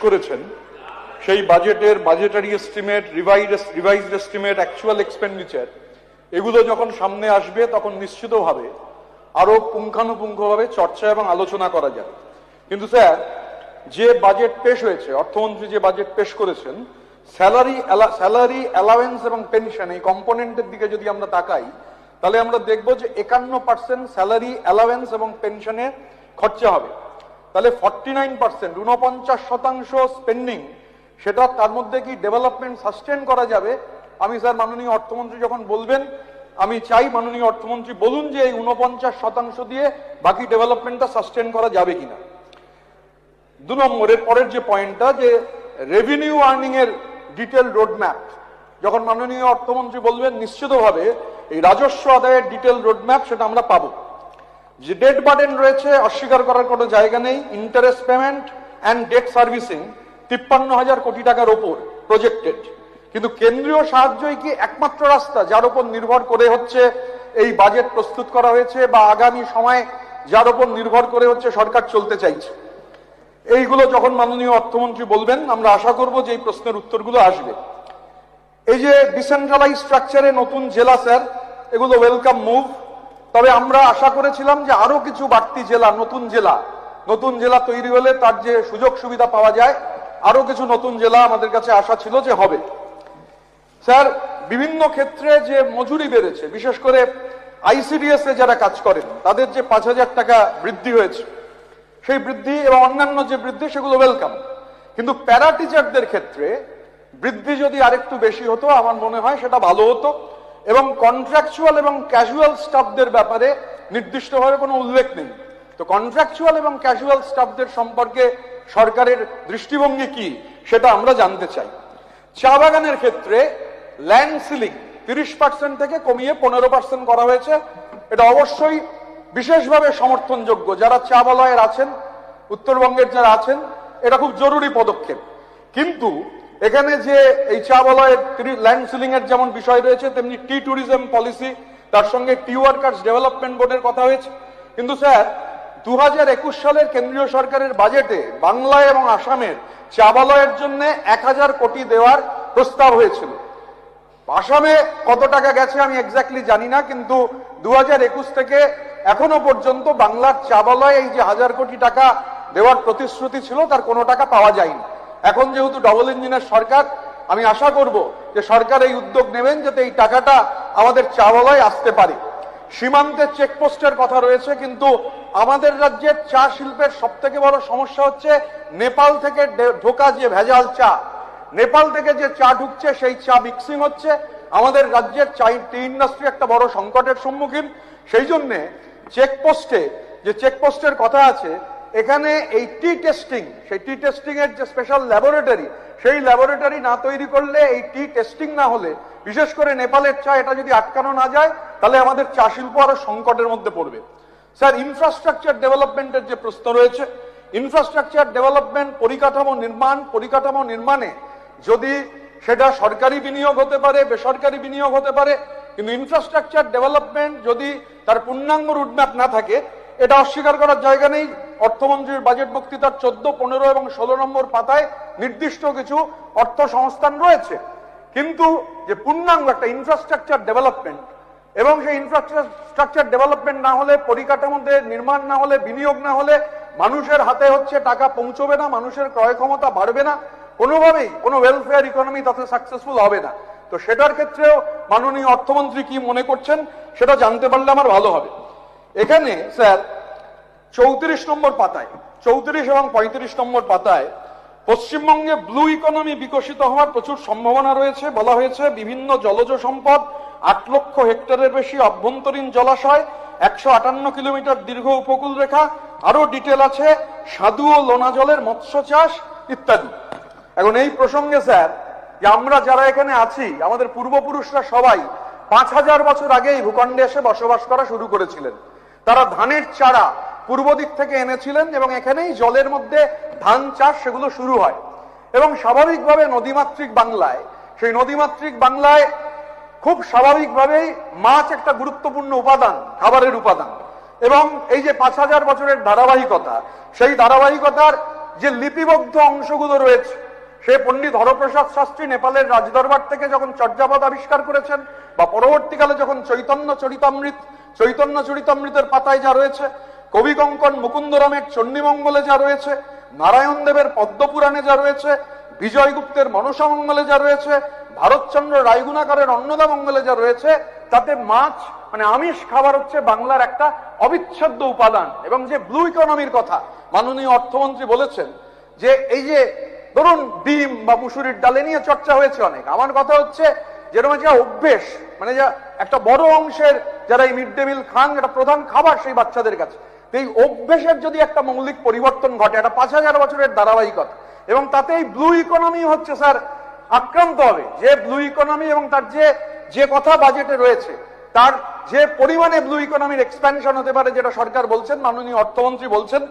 করেছেন সেই বাজেটের budgetary estimate, revised estimate, actual expenditure এগুলো যখন সামনে আসবে তখন নিশ্চিতভাবে আরো পুঙ্খানুপুঙ্খভাবে চর্চা এবং আলোচনা করা যাবে। কিন্তু স্যার, যে বাজেট পেশ হয়েছে, অর্থমন্ত্রী যে বাজেট পেশ করেছেন, স্যালারি অ্যালাওয়েন্স এবং পেনশন এই কম্পোনেন্টের দিকে যদি আমরা তাকাই তাহলে আমরা দেখব যে 51% স্যালারি অ্যালাওয়েন্স এবং পেনশনে খরচা হবে। তাহলে 49%, 49% স্পেন্ডিং, সেটা তার মধ্যে কি ডেভেলপমেন্ট সাস্টেন করা যাবে? আমি স্যার মাননীয় অর্থমন্ত্রী যখন বলবেন, আমি চাই মাননীয় অর্থমন্ত্রী বলুন যে এই 49% দিয়ে বাকি ডেভেলপমেন্টটা সাস্টেন করা যাবে কিনা। 2 নম্বরের পরের যে পয়েন্টটা, যে রেভিনিউ আর্নিং এর ডিটেল রোডম্যাপ, যখন মাননীয় অর্থমন্ত্রী বলবেন নিশ্চিতভাবে এই রাজস্ব আদায়ের ডিটেল রোডম্যাপ সেটা আমরা পাবো। যে ডেট বার্ডেন রয়েছে অস্বীকার করার কোনো জায়গা নেই। Interest payment and debt servicing 53,000 কোটি টাকার ওপর প্রজেক্টেড। কিন্তু কেন্দ্রীয় সাহায্যই কি একমাত্র রাস্তা যার উপর নির্ভর করে হচ্ছে এই বাজেট প্রস্তুত করা হয়েছে, বা আগামী সময় যার উপর নির্ভর করে হচ্ছে সরকার চলতে চাইছে? এইগুলো যখন মাননীয় অর্থমন্ত্রী বলবেন আমরা আশা করব যে এই প্রশ্নের উত্তরগুলো আসবে। এই যে ডিসেন্ট্রালাইজ স্ট্রাকচারে নতুন জেলা, স্যার এগুলো ওয়েলকাম মুভ। তবে আমরা আশা করেছিলাম যে আরো কিছু বাড়তি জেলা, নতুন জেলা তৈরি হলে তার যে সুযোগ সুবিধা পাওয়া যায়, আরো কিছু নতুন জেলা আমাদের কাছে আশা ছিল যে হবে। স্যার, বিভিন্ন ক্ষেত্রে যে মজুরি বেড়েছে, বিশেষ করে আইসিডিএস এ যারা কাজ করেন তাদের যে 5,000 টাকা বৃদ্ধি হয়েছে, সেই বৃদ্ধি এবং অন্যান্য যে বৃদ্ধি সেগুলো ওয়েলকাম। কিন্তু প্যারা টিচারদের ক্ষেত্রে বৃদ্ধি যদি আরেকটু বেশি হতো আমার মনে হয় সেটা ভালো হতো, এবং কন্ট্রাকচুয়াল এবং ক্যাজুয়াল স্টাফদের ব্যাপারে নির্দিষ্টভাবে কোনো উল্লেখ নেই। তো কন্ট্রাকচুয়াল এবং ক্যাজুয়াল স্টাফদের সম্পর্কে সরকারের দৃষ্টিভঙ্গি কি সেটা আমরা জানতে চাই। চা বাগানের ক্ষেত্রে ল্যান্ড সিলিং 30% থেকে কমিয়ে 15% করা হয়েছে। এটা অবশ্যই বিশেষভাবে সমর্থনযোগ্য। যারা চা বলয়ের আছেন, উত্তরবঙ্গের যারা আছেন, এটা খুব জরুরি পদক্ষেপ। কিন্তু এখানে যে এই চা বলয়ের ল্যান্ড সিলিং এর যেমন বিষয় রয়েছে, তেমনি টি ট্যুরিজম পলিসি, তার সঙ্গে টি ওয়ার্কার্স ডেভেলপমেন্ট বোর্ডের কথা হয়েছে। কিন্তু স্যার, 2021 সালের কেন্দ্রীয় সরকারের বাজেটে বাংলায় এবং আসামের চা বলয়ের জন্য 1,000 কোটি দেওয়ার প্রস্তাব হয়েছিল। আসামে কত টাকা গেছে আমি এক্স্যাক্টলি জানি না, কিন্তু 2021 থেকে এখনো পর্যন্ত বাংলার চা বলয় এই যে 1,000 কোটি টাকা দেওয়ার প্রতিশ্রুতি ছিল তার কোনো টাকা পাওয়া যায়নি। এখন যেহেতু ডবল ইঞ্জিনের সরকার, আমি আশা করব যে সরকার এই উদ্যোগ নেবেন যাতে এই টাকাটা আমাদের চা বলয় আসতে পারে। সীমান্তে চেকপোস্টের কথা রয়েছে, কিন্তু আমাদের রাজ্যের চা শিল্পের সব থেকে বড় সমস্যা হচ্ছে নেপাল থেকে ঢোকা যে ভেজাল চা, নেপাল থেকে যে চা ঢুকছে সেই চা মিক্সিং হচ্ছে। আমাদের রাজ্যের টি ইন্ডাস্ট্রি একটা বড় সংকটের সম্মুখীন। সেই জন্য চেকপোস্টে যে চেকপোস্টের কথা আছে, এখানে এই টি টেস্টিং, সেই টি টেস্টিং এর যে স্পেশাল ল্যাবরেটরি, সেই ল্যাবরেটরি না তৈরি করলে, এই টি টেস্টিং না হলে, বিশেষ করে নেপালের চা এটা যদি আটকানো না যায়, তাহলে আমাদের চা শিল্প আরো সংকটের মধ্যে পড়বে। স্যার, ইনফ্রাস্ট্রাকচার ডেভেলপমেন্টের যে প্রশ্ন রয়েছে, ইনফ্রাস্ট্রাকচার ডেভেলপমেন্ট, পরিকাঠামো নির্মাণে যদি সেটা সরকারি বিনিয়োগ হতে পারে, বেসরকারি বিনিয়োগ হতে পারে, কিন্তু ইনফ্রাস্ট্রাকচার ডেভেলপমেন্ট যদি তার পূর্ণাঙ্গ রুটম্যাপ না থাকে, এটা অস্বীকার করার জায়গা নেই। অর্থমন্ত্রীর বাজেট বক্তৃতার 14, 15 এবং 16 নম্বর পাতায় নির্দিষ্ট কিছু অর্থ সংস্থান রয়েছে, কিন্তু যে পূর্ণাঙ্গ একটা ইনফ্রাস্ট্রাকচার ডেভেলপমেন্ট, এবং সেই ইনফ্রাস্ট্রাকচার ডেভেলপমেন্ট না হলে, পরিকাঠামোতে নির্মাণ না হলে, বিনিয়োগ না হলে মানুষের হাতে হচ্ছে টাকা পৌঁছবে না, মানুষের ক্রয় ক্ষমতা বাড়বে না, কোনোভাবেই কোনো ওয়েলফেয়ার ইকোনমি তাতে সাকসেসফুল হবে না। তো সেটার ক্ষেত্রেও মাননীয় অর্থমন্ত্রী কি মনে করছেন সেটা জানতে পারলে আমার ভালো হবে। এখানে স্যার 34 নম্বর পাতায়, 34 এবং 35 নম্বর পাতায় পশ্চিমবঙ্গে ব্লু ইকোনমি বিকশিত হওয়ার প্রচুর সম্ভাবনা রয়েছে বলা হয়েছে। বিভিন্ন জলজ সম্পদ, 8 লক্ষ হেক্টরের বেশি অভ্যন্তরীণ জলাশয়, 158 কিলোমিটার দীর্ঘ উপকূল রেখা, আরো ডিটেল আছে স্বাদু ও লোনা জলের মৎস্য চাষ ইত্যাদি। এখন এই প্রসঙ্গে স্যার, যে আমরা যারা এখানে আছি, আমাদের পূর্বপুরুষরা সবাই 5,000 বছর আগেই ভূখণ্ডে এসে বসবাস করা শুরু করেছিলেন। তারা ধানের চারা পূর্ব দিক থেকে এনেছিলেন এবং এখানেই জলের মধ্যে ধান চাষ সেগুলো শুরু হয়। এবং স্বাভাবিকভাবে নদীমাতৃক বাংলায়, সেই নদীমাতৃক বাংলায় খুব স্বাভাবিকভাবেই মাছ একটা গুরুত্বপূর্ণ উপাদান, খাবারের উপাদান। এবং এই যে 5,000 বছরের ধারাবাহিকতা, সেই ধারাবাহিকতার যে লিপিবদ্ধ অংশগুলো রয়েছে, সে পণ্ডিত হরপ্রসাদ শাস্ত্রী নেপালের রাজদরবার থেকে যখন চর্যাপদ আবিষ্কার করেছেন, বা পরবর্তীকালে যখন চৈতন্য চরিতামৃতের পাতায় যা রয়েছে, কবি কঙ্কন মুকুন্দরামের চণ্ডীমঙ্গলে যা রয়েছে, নারায়ণ দেবের পদ্মপুরাণে যা রয়েছে, বিজয় গুপ্তের মনসামঙ্গলে যা রয়েছে, ভারতচন্দ্র রায়গুণাকারের অন্নদা মঙ্গলে যা রয়েছে, তাতে মাছ মানে আমিষ খাবার হচ্ছে বাংলার একটা অবিচ্ছেদ্য উপাদান। এবং যে ব্লু ইকোনমির কথা মাননীয় অর্থমন্ত্রী বলেছেন, যে এই যে ধরুন ডিম বা মুসুরির ডালে নিয়ে চর্চা হয়েছে অনেক, আমার কথা হচ্ছে যেরকম যা অভ্যেস, মানে যা একটা বড় অংশের যারা এই মিড ডে মিল খান, এটা প্রধান খাবার সেই বাচ্চাদের কাছে, এই অভ্যেসের যদি একটা মৌলিক পরিবর্তন ঘটে, এটা 5000 বছরের ধারাবাহিকতা, এবং তাতে এই ব্লু ইকোনমি হচ্ছে স্যার আক্রান্ত হবে। যে ব্লু ইকোনমি এবং তার যে কথা বাজেটে রয়েছে, তার যে পরিমাণে ব্লু ইকোনমির এক্সপ্যানশন হতে পারে, যেটা সরকার বলছেন, মাননীয় অর্থমন্ত্রী বলছেন,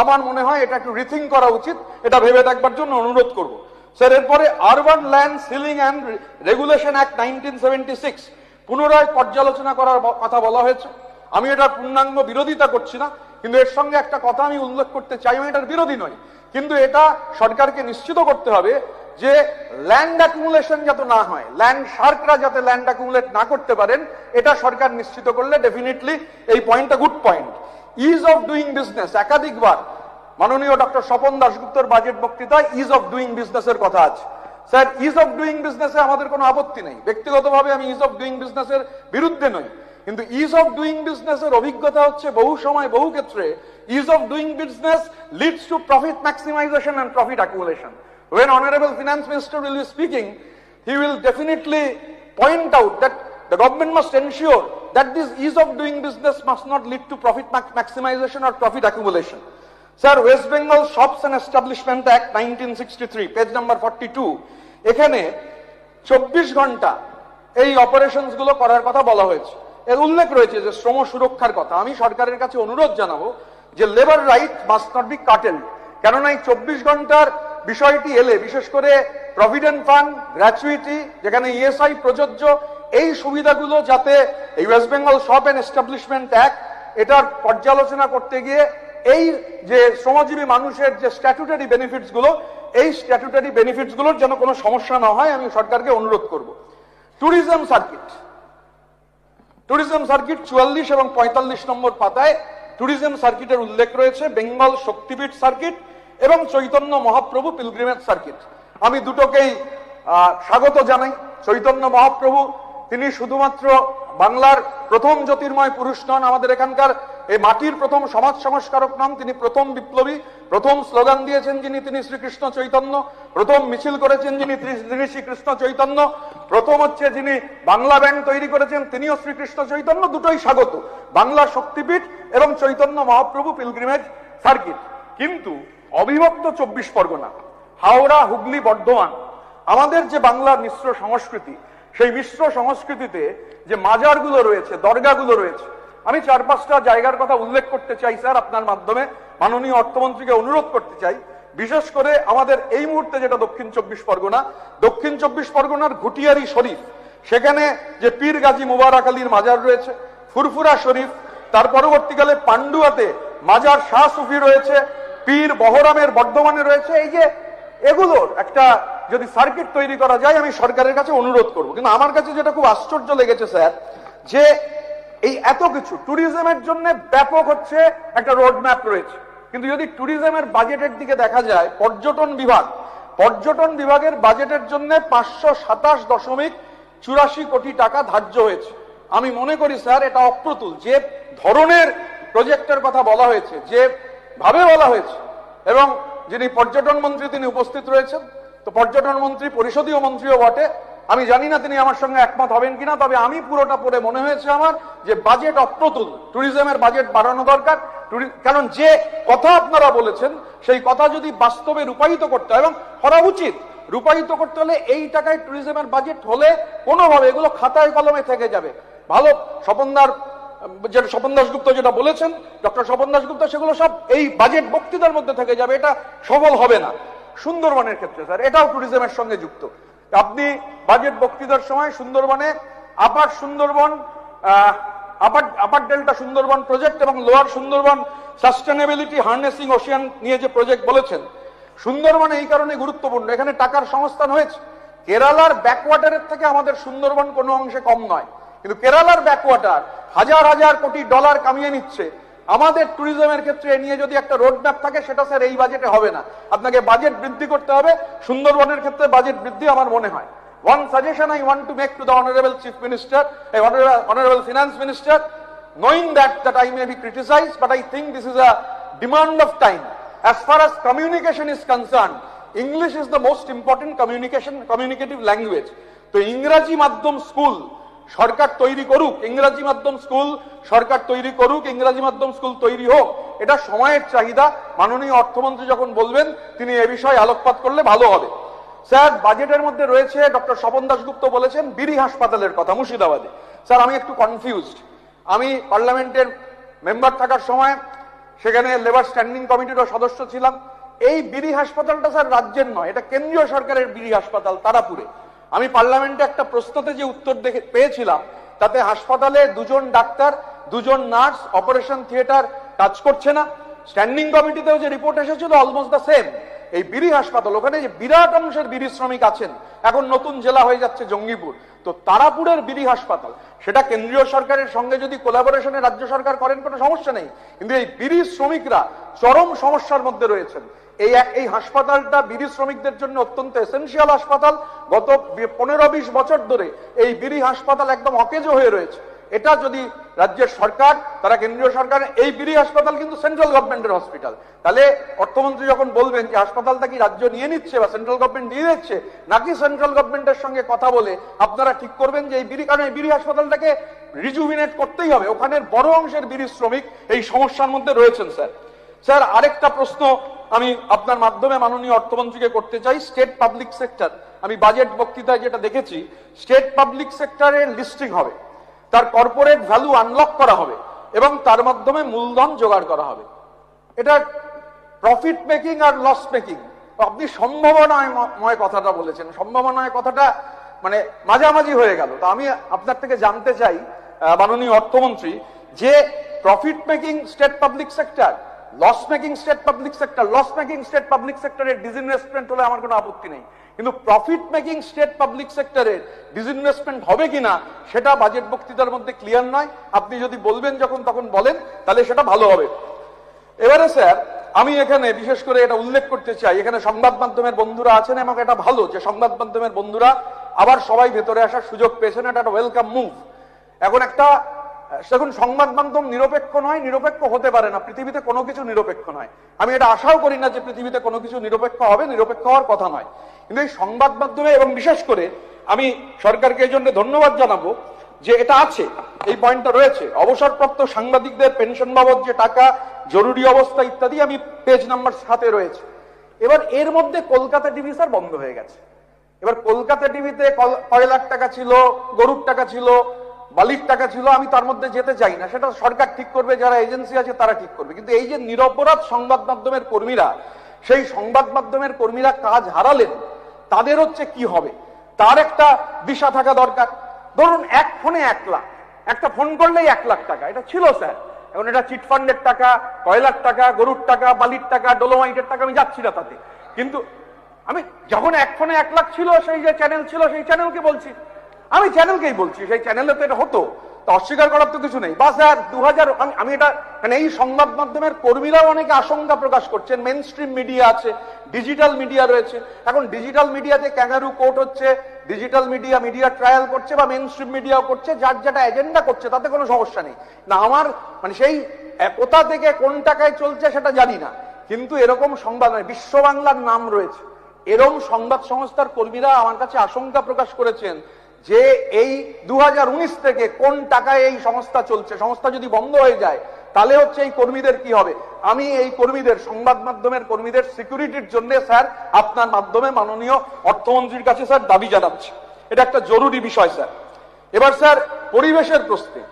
আমার মনে হয় এটা একটু রিথিঙ্ক করা উচিত। এটা ভেবে দেখবার জন্য অনুরোধ করব স্যার। এরপরে urban land ceiling and regulation act 1976 পুনরায় পর্যালোচনা করার কথা বলা হয়েছে। আমি এটার পূর্ণাঙ্গ বিরোধিতা করছি না, কিন্তু এর সঙ্গে একটা কথা আমি উল্লেখ করতে চাই, আমি এটার বিরোধী নই, কিন্তু এটা সরকারকে নিশ্চিত করতে হবে যে ল্যান্ড অ্যাকুমুলেশন যাতে না হয়, ল্যান্ড শার্করা যাতে ল্যান্ড অ্যাকুমুলেট না করতে পারেন, এটা সরকার নিশ্চিত করলে ডেফিনেটলি এই পয়েন্টটা good point. Is of doing business, একাধিকবার মাননীয় ডক্টর স্বপন দাশগুপ্তর বাজেট বক্তৃতায় ইজ অফ ডুইং বিজনেসের কথা আছে। স্যার, ইজ অফ ডুইং বিজনেসে আমাদের কোনো আপত্তি নেই, ব্যক্তিগতভাবে আমি ইজ অফ ডুইং বিজনেসের বিরুদ্ধে নই, কিন্তু ইজ অফ ডুইং বিজনেসের অভিজ্ঞতা হচ্ছে বহু সময় বহু ক্ষেত্রে ease of doing business leads to profit maximisation and profit accumulation. When Honorable Finance Minister will be speaking, he will definitely point out that the government must ensure that this ease of doing business must not lead to profit maximization or profit accumulation. Sir, West Bengal Shops and Establishment Act 1963, page number 42, এখানে 24 ঘন্টা এই operations গুলো করার কথা বলা হয়েছে। এর উল্লেখ রয়েছে যে শ্রম সুরক্ষার কথা। আমি সরকারের কাছে অনুরোধ জানাবো যে labour right must not be curtailed, কেননা এই 24 ঘন্টার বিষয়টি এলে, বিশেষ করে প্রভিডেন্ট ফান্ড, গ্র্যাচুইটি, যেখানে ইএসআই প্রযোজ্য, এই সুবিধাগুলো যাতে এই West Bengal shop and establishment act এটার পর্যালোচনা করতে গিয়ে এই যে শ্রমজীবী মানুষের যে স্ট্যাটুটারি বেনিফিটস গুলো, এই স্ট্যাটুটারি বেনিফিটস গুলোর যেন কোনো সমস্যা না হয়, আমি সরকারকে অনুরোধ করব। ট্যুরিজম সার্কিট 44 এবং 45 নম্বর পাতায় ট্যুরিজম সার্কিটের উল্লেখ রয়েছে, বেঙ্গল শক্তিপীঠ সার্কিট এবং চৈতন্য মহাপ্রভু পিলগ্রিমেজ সার্কিট। আমি দুটোকেই স্বাগত জানাই। চৈতন্য মহাপ্রভু তিনি শুধুমাত্র বাংলার প্রথম জ্যোতির্ময় পুরুষ নন, আমাদের এখানকার এই মাটির প্রথম সমাজ সংস্কারক নন, তিনি প্রথম বিপ্লবী, প্রথম স্লোগান দিয়েছেন যিনি, তিনি শ্রীকৃষ্ণ চৈতন্য, প্রথম মিছিল করেছেন যিনি, তিনি শ্রীকৃষ্ণ চৈতন্য, প্রথম হচ্ছে যিনি বাংলা ব্যাংক তৈরি করেছেন, তিনিও শ্রীকৃষ্ণ চৈতন্য। দুটোই স্বাগত, বাংলা শক্তিপীঠ এবং চৈতন্য মহাপ্রভু পিলগ্রিমেজ সার্কিট। কিন্তু অবিভক্ত 24 পরগনা, হাওড়া, হুগলি, বর্ধমান, আমাদের যে বাংলার মিশ্র সংস্কৃতি, সেই মিশ্র সংস্কৃতিতে যে মাজারগুলো রয়েছে, দরগাগুলো রয়েছে, আমি 4-5টা জায়গার কথা উল্লেখ করতে চাই স্যার, আপনার মাধ্যমে মাননীয় অর্থমন্ত্রীকে অনুরোধ করতে চাই। বিশেষ করে আমাদের এই মুহূর্তে যেটা দক্ষিণ 24 পরগনার ঘুটিয়ারি শরীফ, সেখানে যে পীর গাজী মুবারক আলীর মাজার রয়েছে, ফুরফুরা শরীফ, তার পরবর্তীকালে পান্ডুয়াতে মাজার শাহ সুফি রয়েছে, পীর বহরামের বর্ধমানে রয়েছে। এই যে এগুলোর একটা যদি সার্কিট তৈরি করা যায়, আমি সরকারের কাছে অনুরোধ করব। কিন্তু আমার কাছে যেটা খুব আশ্চর্য লেগেছে স্যার, যে এই এত কিছু ট্যুরিজমের জন্য ব্যাপক হচ্ছে একটা রোড ম্যাপ রয়েছে, কিন্তু যদি ট্যুরিজমের বাজেটের দিকে দেখা যায়, পর্যটন বিভাগের বাজেটের জন্য 527.84 কোটি টাকা ধার্য হয়েছে। আমি মনে করি স্যার এটা অপ্রতুল। যে ধরনের প্রজেক্টের কথা বলা হয়েছে, যে ভাবে বলা হয়েছে, এবং যিনি পর্যটন মন্ত্রী তিনি উপস্থিত রয়েছেন, তো পর্যটন মন্ত্রী পরিষদীয় মন্ত্রীও বটে, আমি জানি না তিনি আমার সঙ্গে একমত হবেন কিনা, তবে আমি পুরোটা পড়ে মনে হয়েছে আমার যে বাজেট অপ্রতুল, ট্যুরিজমের বাজেট বাড়ানো দরকার। কারণ যে কথা আপনারা বলেছেন, সেই কথা যদি বাস্তবে রূপায়িত করতে হয়, এবং করা উচিত, রূপায়িত করতে হলে এই টাকায় ট্যুরিজমের বাজেট হলে কোনোভাবে এগুলো খাতায় কলমে থেকে যাবে। ভালো স্বপন দাশগুপ্ত যেটা বলেছেন, ডক্টর স্বপন দাশগুপ্ত, সেগুলো সব এই বাজেট বক্তৃতার মধ্যে থেকে যাবে, এটা সফল হবে না। সুন্দরবনের ক্ষেত্রে স্যার এটাও ট্যুরিজমের সঙ্গে যুক্ত। আপনি বাজেট বক্তৃতার সময় সুন্দরবনে আপার সুন্দরবন, আপার ডেল্টা সুন্দরবন প্রজেক্ট এবং lower Sundarban sustainability harnessing Ocean নিয়ে যে প্রজেক্ট বলেছেন, সুন্দরবন এই কারণে গুরুত্বপূর্ণ, এখানে টাকার সংস্থান হয়েছে। কেরালার ব্যাকওয়াটারের থেকে আমাদের সুন্দরবন কোনো অংশে কম নয়, কিন্তু কেরালার ব্যাকওয়াটার হাজার হাজার কোটি ডলার কামিয়ে নিচ্ছে। আমাদের ট্যুরিজমের ক্ষেত্রে এ নিয়ে যদি একটা রোড ম্যাপ থাকে, সেটা স্যার এই বাজেটে হবে না। আপনাকে বাজেট বৃদ্ধি করতে হবে, সুন্দরবনের ক্ষেত্রে বাজেট বৃদ্ধি আমার মনে হয়। One suggestion I want to make to the Honorable Chief Minister, Honorable Finance Minister, knowing that I may be criticized, but I think this is a demand of time. As far as communication is concerned, English is the most important communicative language. তো ইংরাজি মাধ্যম school সরকার তৈরি করুক, ইংরাজি মাধ্যম school সরকার তৈরি করুক, ইংরাজি মাধ্যম স্কুল তৈরি হোক, এটা সময়ের চাহিদা। মাননীয় অর্থমন্ত্রী যখন বলবেন, তিনি এ বিষয়ে আলোকপাত করলে ভালো হবে। স্যার, বাজেটের মধ্যে রয়েছে, ডক্টর স্বপন দাশগুপ্ত বলেছেন বিড়ি হাসপাতালের কথা মুর্শিদাবাদে। স্যার, আমি একটু কনফিউজড। আমি পার্লামেন্টের মেম্বার থাকার সময় সেখানে লেবার স্ট্যান্ডিং কমিটিরও সদস্য ছিলাম। এই বিড়ি হাসপাতালটা স্যার রাজ্যের নয়, এটা কেন্দ্রীয় সরকারের বিড়ি হাসপাতাল তারাপুরে। আমি পার্লামেন্টে একটা প্রশ্নতে যে উত্তর পেয়েছিলাম, তাতে হাসপাতালে 2 জন ডাক্তার 2 জন নার্স, অপারেশন থিয়েটার কাজ করছে না। স্ট্যান্ডিং কমিটিতেও যে রিপোর্ট এসেছিল অলমোস্ট দ্য সেম। এই বিড়ি হাসপাতাল, ওখানে যে বিরাট অংশের বিড়ি শ্রমিক আছেন, এখন নতুন জেলা হয়ে যাচ্ছে জঙ্গিপুর, তো তারাপুরের বিড়ি হাসপাতাল, সেটা কেন্দ্রীয় সরকারের সঙ্গে যদি কোলাবোরেশনে রাজ্য সরকার করেন কোনো সমস্যা নেই, কিন্তু এই বিড়ি শ্রমিকরা চরম সমস্যার মধ্যে রয়েছেন। এই হাসপাতালটা বিড়ি শ্রমিকদের জন্য অত্যন্ত এসেনশিয়াল হাসপাতাল। গত 15-20 বছর ধরে এই বিড়ি হাসপাতাল একদম অকেজো হয়ে রয়েছে। এটা যদি রাজ্যের সরকার, তারা কেন্দ্রীয় সরকার, এই বিড়ি হাসপাতাল কিন্তু সেন্ট্রাল গভর্নমেন্টের হসপিটাল, তাহলে অর্থমন্ত্রী যখন বলবেন যে হাসপাতালটা কি রাজ্য নিয়ে নিচ্ছে বা সেন্ট্রাল গভর্নমেন্ট নিয়ে নিচ্ছে, নাকি সেন্ট্রাল গভর্নমেন্টের সঙ্গে কথা বলে আপনারা ঠিক করবেন যে এই বিড়ি, কারণ এই বিড়ি হাসপাতালটাকে রিজুভিনেট করতেই হবে। ওখানের বড় অংশের বিড়ি শ্রমিক এই সমস্যার মধ্যে রয়েছেন। স্যার, আরেকটা প্রশ্ন আমি আপনার মাধ্যমে মাননীয় অর্থমন্ত্রীকে করতে চাই। স্টেট পাবলিক সেক্টর, আমি বাজেট বক্তৃতায় যেটা দেখেছি, স্টেট পাবলিক সেক্টরের লিস্টিং হবে, তার কর্পোরেট ভ্যালু আনলক করা হবে এবং তার মাধ্যমে মূলধন জোগাড় করা হবে। এটা প্রফিট মেকিং আর লস মেকিং, আপনি সম্ভাবনাময় কথাটা বলেছেন, সম্ভাবনাময় কথাটা মানে মাঝামাঝি হয়ে গেল। তো আমি আপনার থেকে জানতে চাই মাননীয় অর্থমন্ত্রী, যে profit making state public sector, loss making state public sector, loss making state public সেক্টরের ডিসইনভেস্টমেন্ট হলে আমার কোনো আপত্তি নেই, কিন্তু প্রফিট মেকিং স্টেট পাবলিক সেক্টরের ডিসইনভেস্টমেন্ট হবে কিনা সেটা বাজেট বক্তৃতার মধ্যে ক্লিয়ার নয়। আপনি যদি বলবেন যখন তখন বলেন, তাহলে সেটা ভালো হবে। এবারে স্যার, আমি এখানে বিশেষ করে এটা উল্লেখ করতে চাই, এখানে সংবাদ মাধ্যমের বন্ধুরা আছেন এবং এটা ভালো যে সংবাদ মাধ্যমের বন্ধুরা আবার সবাই ভেতরে আসার সুযোগ পেয়েছেন, এটা একটা ওয়েলকাম মুভ। এখন একটা দেখুন, সংবাদ মাধ্যম নিরপেক্ষ নয়, নিরপেক্ষ হতে পারে না, পৃথিবীতে কোনো কিছু নিরপেক্ষ নয়। আমি এটা আশাও করি না যে পৃথিবীতে কোনো কিছু নিরপেক্ষ হবে, নিরপেক্ষ হওয়ার কথা নয়। কিন্তু এই সংবাদ মাধ্যমে, এবং বিশেষ করে আমি সরকারকে এই জন্য ধন্যবাদ জানাবো যে এটা আছে, এই পয়েন্টটা রয়েছে, অবসরপ্রাপ্ত সাংবাদিকদের পেনশন বাবদ যে টাকা, জরুরি অবস্থা ইত্যাদি, আমি পেজ নাম্বার 7 রয়েছে। এবার এর মধ্যে কলকাতা টিভি স্যার বন্ধ হয়ে গেছে। এবার কলকাতা টিভিতে কয় লাখ টাকা ছিল, গরুর টাকা ছিল, বালির টাকা ছিল, আমি তার মধ্যে যেতে চাই না, সেটা সরকার ঠিক করবে, যারা এজেন্সি আছে তারা ঠিক করবে। কিন্তু এই যে নিরপরাধ সংবাদ মাধ্যমের কর্মীরা, সেই সংবাদ মাধ্যমের কর্মীরা কাজ হারালেন, তাদের হচ্ছে কি হবে, তার একটা দিশা থাকা দরকার। ধরুন এক ফোনে 1 লাখ, একটা ফোন করলেই 1 লাখ টাকা, এটা ছিল স্যার। এখন এটা চিটফান্ডের টাকা, কয়লার টাকা, গরুর টাকা, বালির টাকা, ডোলোমাইটের টাকা, আমি যাচ্ছি না তাতে, কিন্তু আমি যখন এক ফোনে 1 লাখ ছিল, সেই যে চ্যানেল ছিল সেই চ্যানেলকে বলছি, আমি চ্যানেলকেই বলছি, সেই চ্যানেলে তো এটা হতো, তো অস্বীকার করার তো কিছু নেই। বা স্যার 2000, আমি এটা মানে এই সংবাদ মাধ্যমের কর্মীরাও অনেকে আশঙ্কা প্রকাশ করছেন, মেন স্ট্রিম মিডিয়া আছে, ডিজিটাল মিডিয়া রয়েছে। এখন ডিজিটাল মিডিয়াতে ক্যাঙ্গারু কোর্ট হচ্ছে, ডিজিটাল মিডিয়া ট্রায়াল করছে, বা মেন স্ট্রিম মিডিয়াও করছে, যার যেটা এজেন্ডা করছে, তাতে কোনো সমস্যা নেই না। আমার মানে সেই কোথা থেকে কোন টাকায় চলছে সেটা জানি না, কিন্তু এরকম সংবাদ, বিশ্ব বাংলার নাম রয়েছে, এরকম সংবাদ সংস্থার কর্মীরা আমার কাছে আশঙ্কা প্রকাশ করেছেন যে এই 2019 থেকে কোন টাকায় এই সংস্থা চলছে, সংস্থা যদি বন্ধ হয়ে যায় তাহলে হচ্ছে এই কর্মীদের কি হবে। আমি এই কর্মীদের, সংবাদ মাধ্যমের কর্মীদের সিকিউরিটির জন্য স্যার আপনার মাধ্যমে মাননীয় অর্থমন্ত্রীর কাছে স্যার দাবি জানাচ্ছি, এটা একটা জরুরি বিষয় স্যার। এবার স্যার পরিবেশের প্রশ্নে,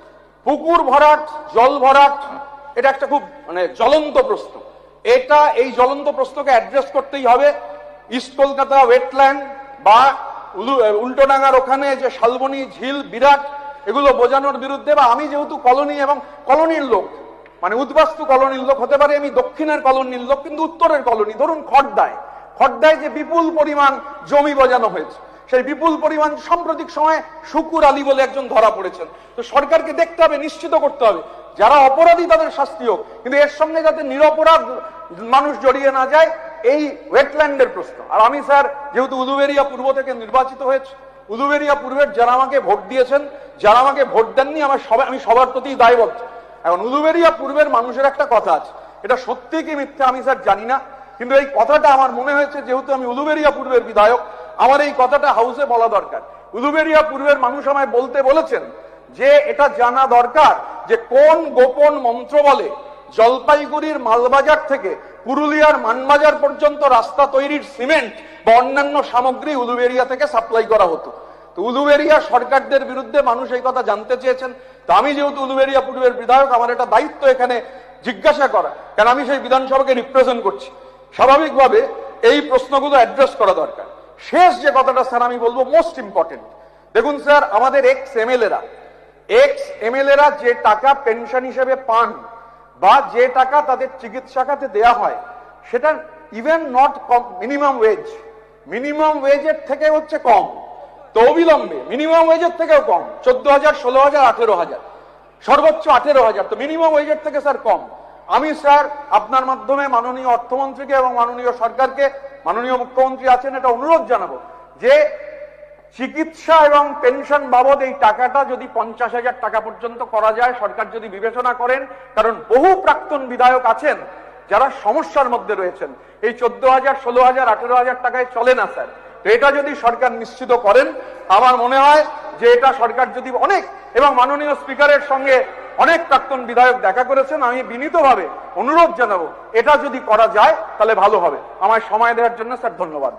পুকুর ভরাট, জল ভরাট, এটা একটা খুব মানে জ্বলন্ত প্রশ্ন। এটা এই জ্বলন্ত প্রশ্নকে অ্যাড্রেস করতেই হবে। ইস্ট কলকাতা ওয়েটল্যান্ড বা উল্টোডাঙ্গার ওখানে যে শালবনী ঝিল বিরাট, এগুলো বোঝানোর বিরুদ্ধে, বা আমি যেহেতু কলোনি এবং কলোনির লোক, মানে উদ্বাস্তু কলোনির লোক হতে পারে, আমি দক্ষিণের কলোনির লোক, কিন্তু উত্তরের কলোনি, ধরুন খড়দায়, খড়দায় যে বিপুল পরিমাণ জমি বজানো হয়েছে, সেই বিপুল পরিমাণ সাম্প্রতিক সময়ে শুকুর আলী বলে একজন ধরা পড়েছেন। তো সরকারকে দেখতে হবে, নিশ্চিত করতে হবে যারা অপরাধী তাদের শাস্তি হোক, কিন্তু এর সঙ্গে যাতে নিরপরাধ মানুষ জড়িয়ে না যায়, এই ওয়েটল্যান্ডের প্রশ্ন। আর আমি স্যার যেহেতু উলুবেড়িয়া পূর্ব থেকে নির্বাচিত হয়েছে, উলুবেড়িয়া পূর্বের যারা আমাকে ভোট দিয়েছেন, যারা আমাকে ভোট দেননি, আমি সবার প্রতি দায়বদ্ধ। এখন উলুবেড়িয়া পূর্বের মানুষের একটা কথা আছে, এটা সত্যি কি মিথ্যা আমি স্যার জানি না, কিন্তু এই কথাটা আমার মনে হয়েছে যেহেতু আমি উলুবেড়িয়া পূর্বের বিধায়ক, আমার এই কথাটা হাউসে বলা দরকার। উলুবেড়িয়া পূর্বের মানুষ আমায় বলেছেন যে এটা জানা দরকার যে কোন গোপন মন্ত্র বলে জলপাইগুড়ির মালবাজার থেকে পুরুলিয়ার মানবাজার পর্যন্ত রাস্তা তৈরির সিমেন্ট বা অন্যান্য সামগ্রী উলুবেড়িয়া থেকে সাপ্লাই করা হতো। তো উলুবেড়িয়া সরকারদের বিরুদ্ধে মানুষ এই কথা জানতে চেয়েছেন। তো আমি যেহেতু উলুবেড়িয়া পূর্বের বিধায়ক, আমার এটা দায়িত্ব এখানে জিজ্ঞাসা করা, কারণ আমি সেই বিধানসভাকে রিপ্রেজেন্ট করছি। স্বাভাবিকভাবে এই প্রশ্নগুলো অ্যাড্রেস করা দরকার। শেষ যে কথাটা স্যার আমি বলবো, মোস্ট ইম্পর্টেন্ট, দেখুন স্যার, আমাদের এক্স এমএলএরা যে টাকা পেনশন হিসেবে পান বা যে টাকা তাদের চিকিৎসা খাতে দেয়া হয়, সেটা ইভেন নট মিনিমাম ওয়েজের থেকে হচ্ছে কম, তো অবিলম্বে মিনিমাম ওয়েজের থেকেও কম, 14,000, 16,000, 18,000, সর্বোচ্চ 18,000, তো মিনিমাম ওয়েজের থেকে স্যার কম। আমি স্যার আপনার মাধ্যমে মাননীয় অর্থমন্ত্রীকে এবং মাননীয় সরকারকে, মাননীয় মুখ্যমন্ত্রী আছেন, এটা অনুরোধ জানাবো যে চিকিৎসা এবং পেনশন বাবদ এই টাকাটা যদি 50,000 টাকা পর্যন্ত করা যায়, সরকার যদি বিবেচনা করেন, কারণ বহু প্রাক্তন বিধায়ক আছেন যারা সমস্যার মধ্যে রয়েছেন, এই 14,000, 16,000, 18,000 টাকায় চলে না স্যার। তো এটা যদি সরকার নিশ্চিত করেন, আমার মনে হয় যে এটা সরকার যদি অনেক, এবং মাননীয় স্পিকারের সঙ্গে অনেক প্রাক্তন বিধায়ক দেখা করেছেন, আমি বিনীতভাবে অনুরোধ জানাবো এটা যদি করা যায় তাহলে ভালো হবে। আমায় সময় দেওয়ার জন্য স্যার ধন্যবাদ।